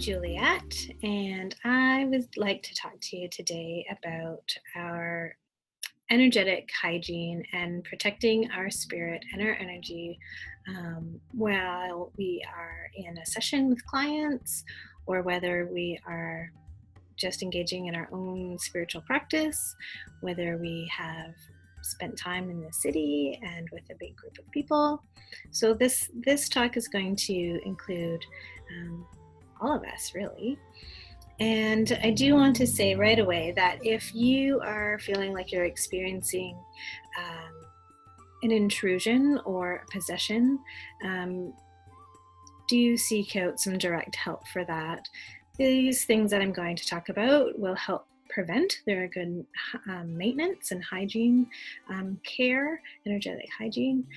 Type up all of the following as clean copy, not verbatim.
Juliet, and I would like to talk to you today about our energetic hygiene and protecting our spirit and our energy while we are in a session with clients, or whether we are just engaging in our own spiritual practice, whether we have spent time in the city and with a big group of people. So this talk is going to include all of us, really. And I do want to say right away that if you are feeling like you're experiencing an intrusion or a possession, do seek out some direct help for that. These things that I'm going to talk about will help prevent. They're good maintenance and hygiene care, energetic hygiene.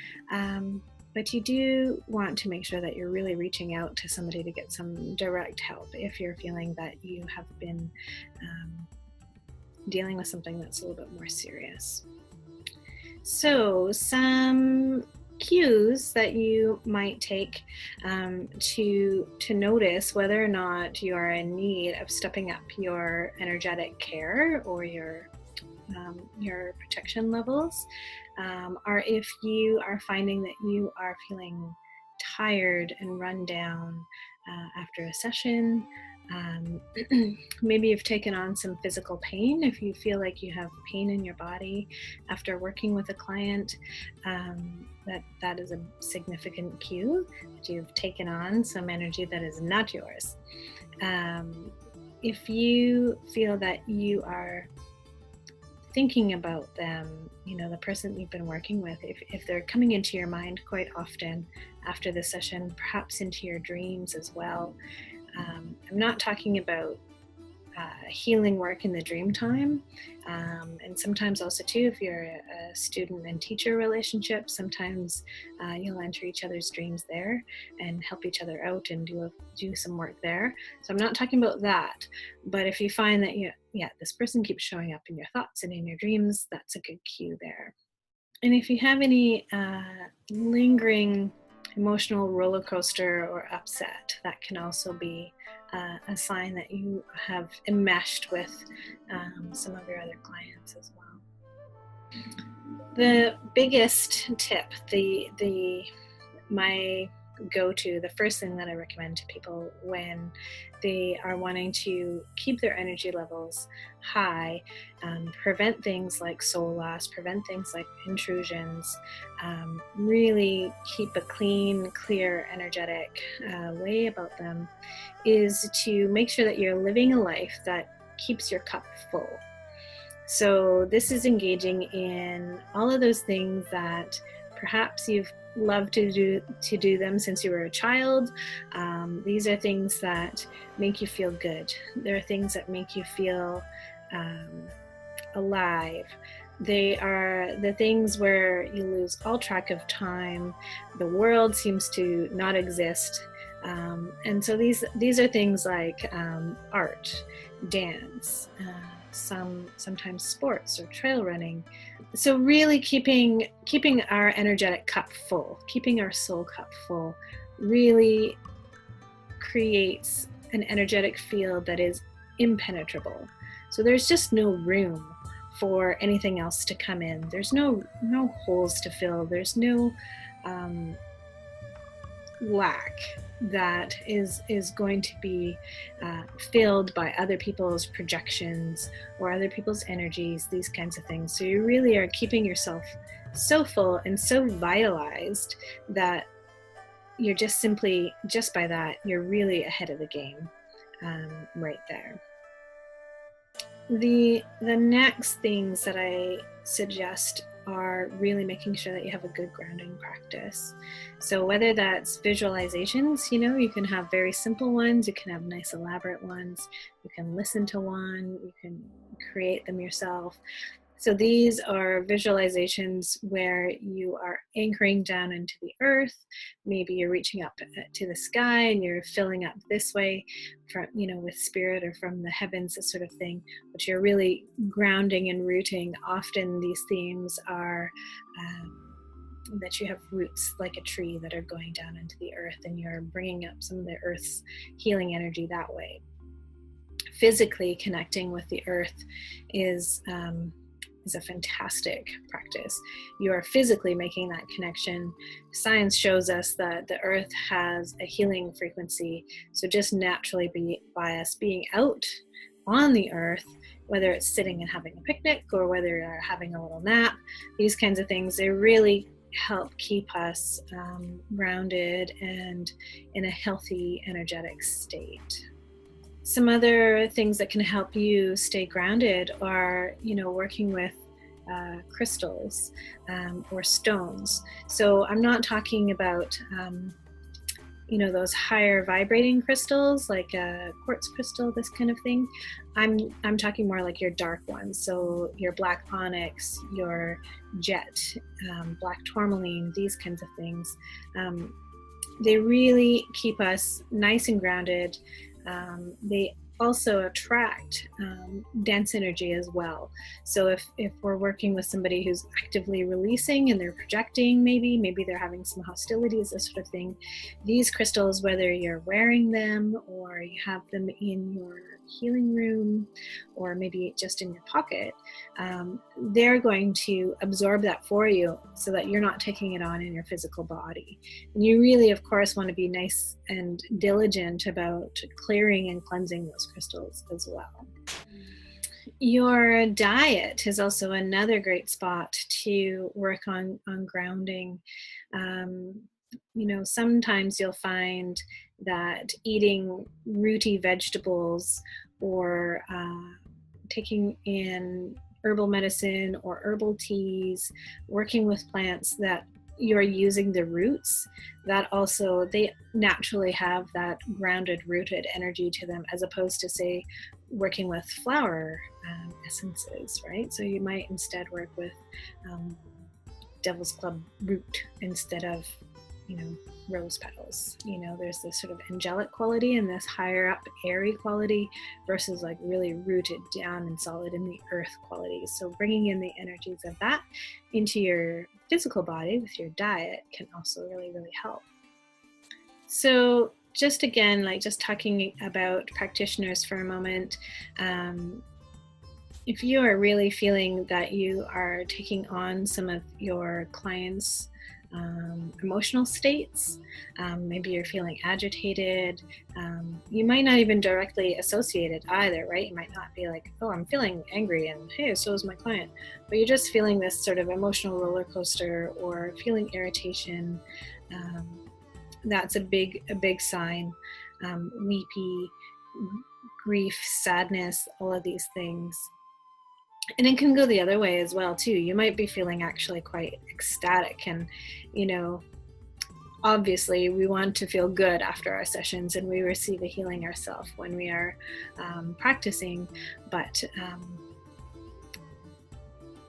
But you do want to make sure that you're really reaching out to somebody to get some direct help if you're feeling that you have been dealing with something that's a little bit more serious. So some cues that you might take to notice whether or not you are in need of stepping up your energetic care or your protection levels are if you are finding that you are feeling tired and run down after a session. Maybe you've taken on some physical pain. If you feel like you have pain in your body after working with a client, that is a significant cue that you've taken on some energy that is not yours. If you feel that you are thinking about them, the person you've been working with, if they're coming into your mind quite often after the session, perhaps into your dreams as well. I'm not talking about healing work in the dream time, and sometimes also too, if you're a student and teacher relationship, sometimes you'll enter each other's dreams there and help each other out and do some work there. So I'm not talking about that, but if you find that this person keeps showing up in your thoughts and in your dreams, that's a good cue there. And if you have any lingering emotional roller coaster or upset, that can also be a sign that you have enmeshed with some of your other clients as well. The biggest tip, my go-to, the first thing that I recommend to people when they are wanting to keep their energy levels high, prevent things like soul loss, prevent things like intrusions, really keep a clean, clear, energetic way about them, is to make sure that you're living a life that keeps your cup full. So this is engaging in all of those things that perhaps you've loved to do them since you were a child. These are things that make you feel good. They're things that make you feel alive. They are the things where you lose all track of time. The world seems to not exist. And so these are things like art, dance, sometimes sports or trail running. So really keeping our energetic cup full, keeping our soul cup full, really creates an energetic field that is impenetrable. So there's just no room for anything else to come in. There's no holes to fill. There's no lack that is going to be filled by other people's projections or other people's energies, these kinds of things. So you really are keeping yourself so full and so vitalized that you're just by that, you're really ahead of the game right there. The next things that I suggest are really making sure that you have a good grounding practice. So whether that's visualizations, you can have very simple ones, you can have nice elaborate ones, you can listen to one, you can create them yourself. So these are visualizations where you are anchoring down into the earth. Maybe you're reaching up to the sky and you're filling up this way from, with spirit or from the heavens, this sort of thing, but you're really grounding and rooting. Often these themes are that you have roots like a tree that are going down into the earth, and you're bringing up some of the earth's healing energy that way. Physically connecting with the earth is a fantastic practice. You are physically making that connection. Science shows us that the earth has a healing frequency. So just naturally by us being out on the earth, whether it's sitting and having a picnic or whether you're having a little nap, these kinds of things, they really help keep us grounded and in a healthy, energetic state. Some other things that can help you stay grounded are, working with crystals or stones. So I'm not talking about, those higher vibrating crystals like a quartz crystal, this kind of thing. I'm talking more like your dark ones. So your black onyx, your jet, black tourmaline, these kinds of things. They really keep us nice and grounded. They also attract dense energy as well. So if we're working with somebody who's actively releasing and they're projecting, maybe they're having some hostilities, this sort of thing, these crystals, whether you're wearing them or you have them in your healing room or maybe just in your pocket, they're going to absorb that for you so that you're not taking it on in your physical body. And you really, of course, want to be nice and diligent about clearing and cleansing those crystals as well. Your diet is also another great spot to work on grounding. Sometimes you'll find that eating rooty vegetables or taking in herbal medicine or herbal teas, working with plants that you're using the roots, that also, they naturally have that grounded, rooted energy to them, as opposed to, say, working with flower essences, right? So you might instead work with Devil's Club root instead of, rose petals. There's this sort of angelic quality and this higher up airy quality versus like really rooted down and solid in the earth qualities. So bringing in the energies of that into your physical body with your diet can also really, really help. So just again, just talking about practitioners for a moment, if you are really feeling that you are taking on some of your clients' emotional states, maybe you're feeling agitated, you might not even directly associate it either, right? You might not be like, oh, I'm feeling angry and hey, so is my client, but you're just feeling this sort of emotional roller coaster or feeling irritation. That's a big sign. Weepy, grief, sadness, all of these things. And it can go the other way as well too. You might be feeling actually quite ecstatic, and obviously we want to feel good after our sessions and we receive a healing ourselves when we are practicing, but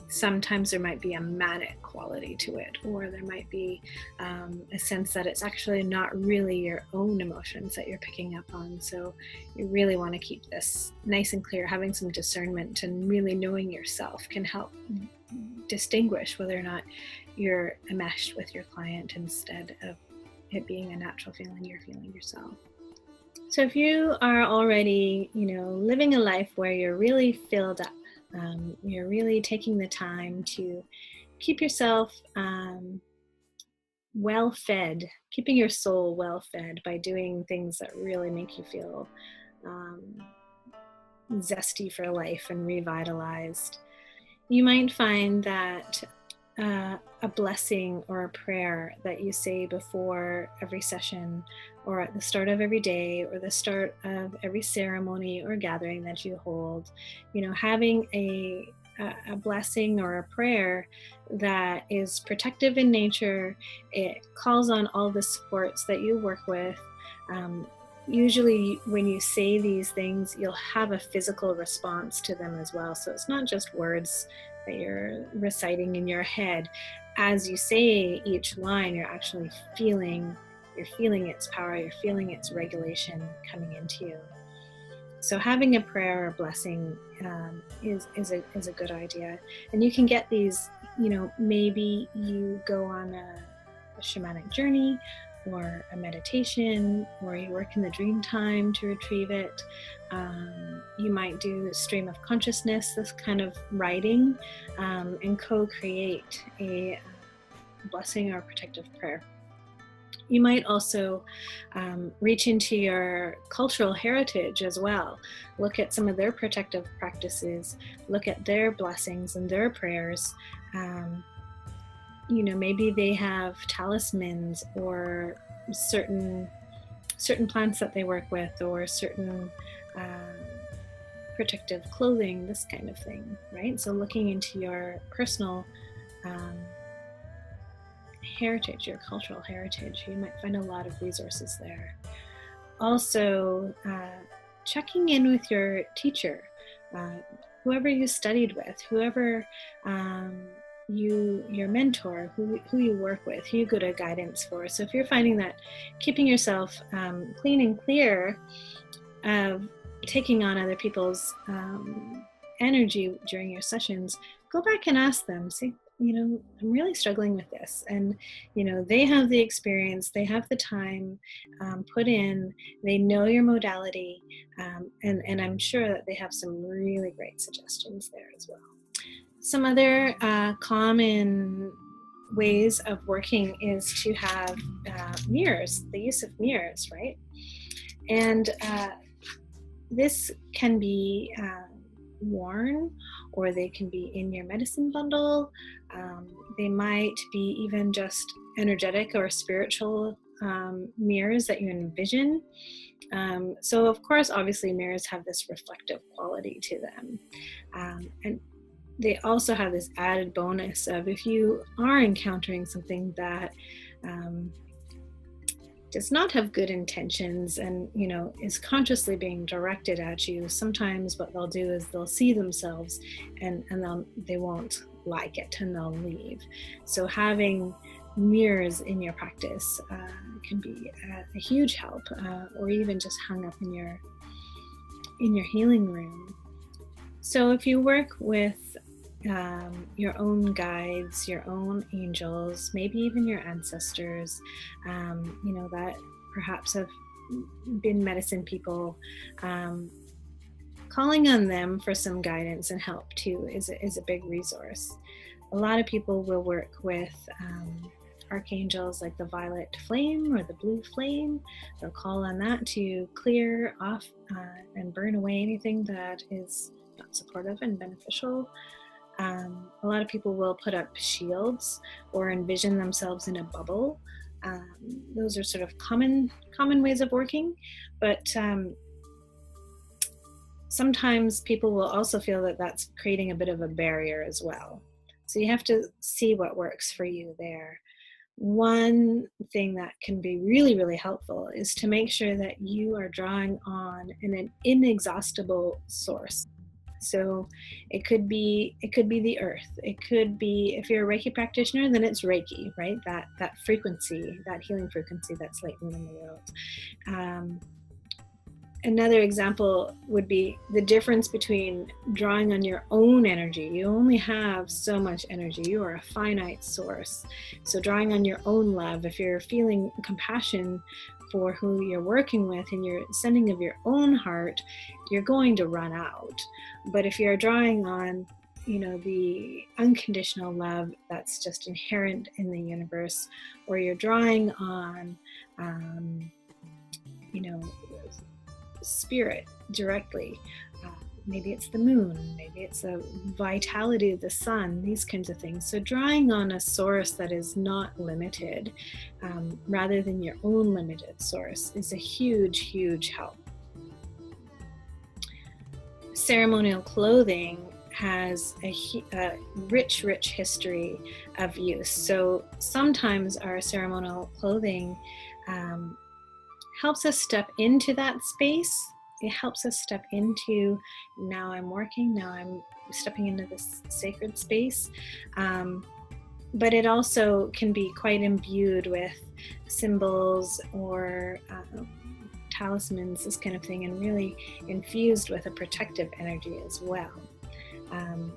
sometimes there might be a manic quality to it, or there might be a sense that it's actually not really your own emotions that you're picking up on. So you really want to keep this nice and clear. Having some discernment and really knowing yourself can help distinguish whether or not you're enmeshed with your client instead of it being a natural feeling you're feeling yourself. So if you are already, living a life where you're really filled up, you're really taking the time to keep yourself well fed, keeping your soul well fed by doing things that really make you feel zesty for life and revitalized. You might find that a blessing or a prayer that you say before every session, or at the start of every day, or the start of every ceremony or gathering that you hold, having a blessing or a prayer that is protective in nature. It calls on all the supports that you work with. Usually when you say these things, you'll have a physical response to them as well. So it's not just words that you're reciting in your head. As you say each line, you're actually feeling its power, you're feeling its regulation coming into you. So having a prayer or blessing is a good idea. And you can get these, maybe you go on a shamanic journey or a meditation, or you work in the dream time to retrieve it. You might do stream of consciousness, this kind of writing, and co-create a blessing or protective prayer. You might also reach into your cultural heritage as well. Look at some of their protective practices, look at their blessings and their prayers. Maybe they have talismans or certain plants that they work with, or certain protective clothing, this kind of thing, right? So looking into your personal heritage, your cultural heritage, you might find a lot of resources there. Also, checking in with your teacher, whoever you studied with, whoever your mentor, who you work with, who you go to guidance for. So if you're finding that keeping yourself clean and clear of taking on other people's energy during your sessions, go back and ask them, say, I'm really struggling with this. And, they have the experience, they have the time put in, they know your modality, and I'm sure that they have some really great suggestions there as well. Some other common ways of working is to have mirrors, the use of mirrors, right? And this can be worn, or they can be in your medicine bundle. They might be even just energetic or spiritual mirrors that you envision. So of course, obviously mirrors have this reflective quality to them. And they also have this added bonus of, if you are encountering something that does not have good intentions and is consciously being directed at you, sometimes what they'll do is they'll see themselves and they won't like it and they'll leave. So having mirrors in your practice can be a huge help, or even just hung up in your healing room. So if you work with your own guides, your own angels, maybe even your ancestors, that perhaps have been medicine people, calling on them for some guidance and help too is a big resource. A lot of people will work with archangels like the violet flame or the blue flame. They'll call on that to clear off and burn away anything that is not supportive and beneficial. A lot of people will put up shields or envision themselves in a bubble. Those are sort of common ways of working, but sometimes people will also feel that that's creating a bit of a barrier as well. So you have to see what works for you there. One thing that can be really, really helpful is to make sure that you are drawing on an inexhaustible source. So it could be the earth. It could be, if you're a Reiki practitioner, then it's Reiki, right? That frequency, that healing frequency that's latent in the world. Another example would be the difference between drawing on your own energy. You only have so much energy. You are a finite source. So drawing on your own love, if you're feeling compassion for who you're working with and you're sending of your own heart, you're going to run out. But if you're drawing on, the unconditional love that's just inherent in the universe, or you're drawing on, spirit directly, maybe it's the moon, maybe it's the vitality of the sun, these kinds of things. So drawing on a source that is not limited, rather than your own limited source, is a huge, huge help. Ceremonial clothing has a rich history of use. So sometimes our ceremonial clothing helps us step into that space. It helps us step into, now I'm working, now I'm stepping into this sacred space. But it also can be quite imbued with symbols or talismans, this kind of thing, and really infused with a protective energy as well.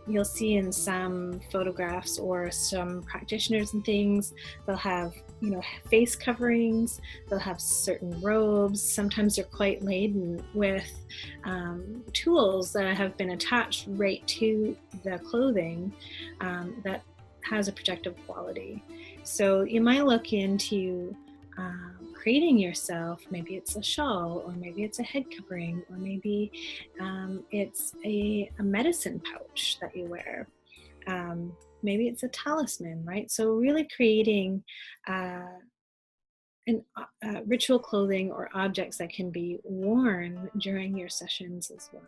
You'll see in some photographs or some practitioners and things, they'll have, face coverings, they'll have certain robes. Sometimes they're quite laden with tools that have been attached right to the clothing that has a protective quality. So you might look into creating yourself, maybe it's a shawl, or maybe it's a head covering, or maybe it's a medicine pouch that you wear. Maybe it's a talisman, right? So really creating ritual clothing or objects that can be worn during your sessions as well.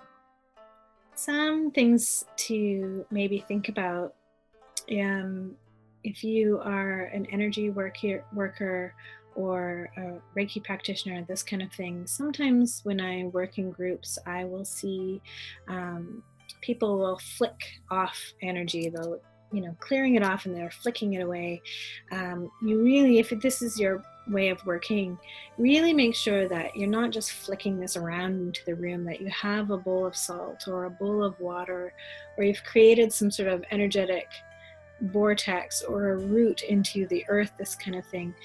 Some things to maybe think about, if you are an energy worker or a Reiki practitioner, this kind of thing. Sometimes when I work in groups, I will see people will flick off energy. They'll, clearing it off and they're flicking it away. You really, if this is your way of working, really make sure that you're not just flicking this around into the room, that you have a bowl of salt or a bowl of water, or you've created some sort of energetic vortex or a route into the earth, this kind of thing,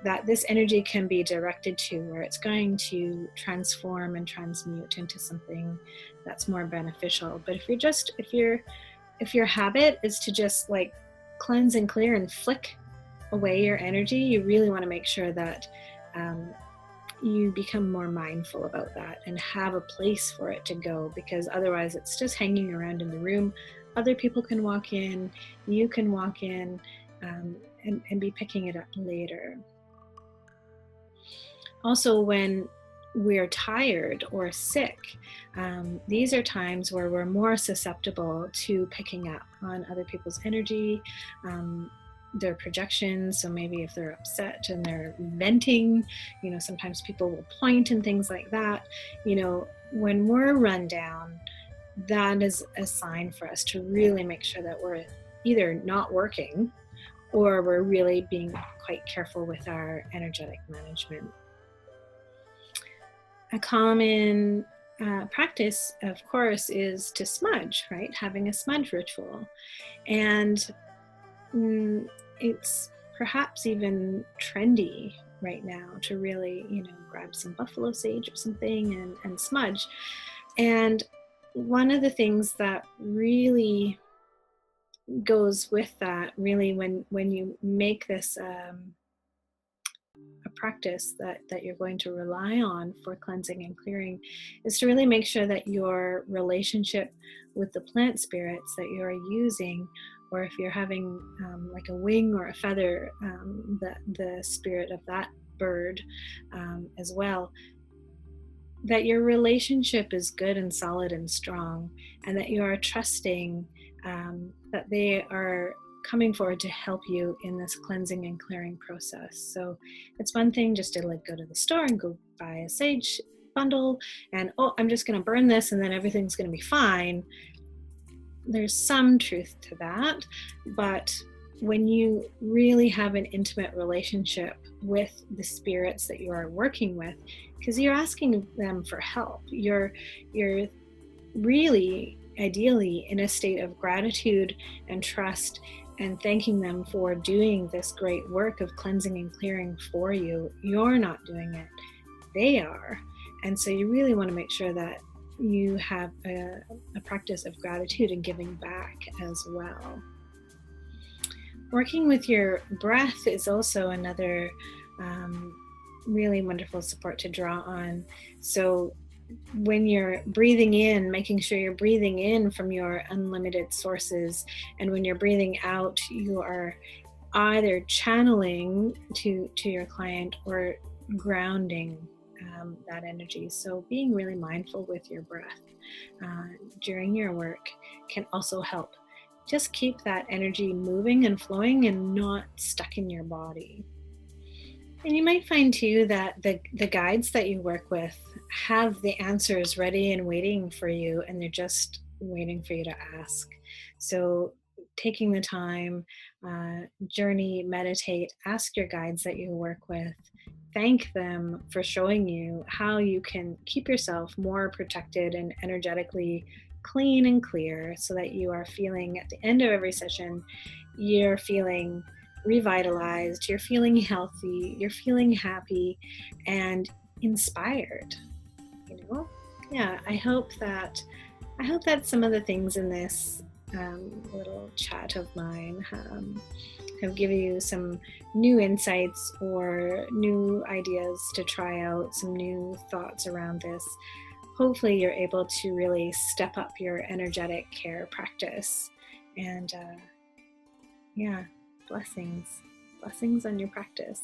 that this energy can be directed to, where it's going to transform and transmute into something that's more beneficial. But if your habit is to just like cleanse and clear and flick away your energy, you really want to make sure that you become more mindful about that and have a place for it to go, because otherwise it's just hanging around in the room. Other people can walk in, you can walk in and be picking it up later. Also, when we're tired or sick, these are times where we're more susceptible to picking up on other people's energy, their projections. So maybe if they're upset and they're venting, sometimes people will point and things like that. When we're run down, that is a sign for us to really make sure that we're either not working or we're really being quite careful with our energetic management. A common practice, of course, is to smudge, right? Having a smudge ritual. And it's perhaps even trendy right now to really, grab some buffalo sage or something and smudge. And one of the things that really goes with that, really, when you make this a practice that you're going to rely on for cleansing and clearing, is to really make sure that your relationship with the plant spirits that you're using, or if you're having like a wing or a feather, the spirit of that bird as well, that your relationship is good and solid and strong, and that you are trusting that they are coming forward to help you in this cleansing and clearing process. So it's one thing just to go to the store and go buy a sage bundle and, I'm just going to burn this and then everything's going to be fine. There's some truth to that, but when you really have an intimate relationship with the spirits that you are working with, because you're asking them for help, you're really ideally in a state of gratitude and trust and thanking them for doing this great work of cleansing and clearing for you. You're not doing it, they are. And so you really want to make sure that you have a practice of gratitude and giving back as well. Working with your breath is also another really wonderful support to draw on. So when you're breathing in, making sure you're breathing in from your unlimited sources, and when you're breathing out, you are either channeling to your client or grounding that energy. So being really mindful with your breath during your work can also help just keep that energy moving and flowing and not stuck in your body. And you might find too that the guides that you work with have the answers ready and waiting for you, and they're just waiting for you to ask. So taking the time, journey, meditate, ask your guides that you work with, thank them for showing you how you can keep yourself more protected and energetically clean and clear, so that you are feeling at the end of every session, you're feeling revitalized, you're feeling healthy, you're feeling happy and inspired, you know? Yeah, I hope that some of the things in this little chat of mine have given you some new insights or new ideas to try out, some new thoughts around this. Hopefully you're able to really step up your energetic care practice. And yeah, blessings on your practice.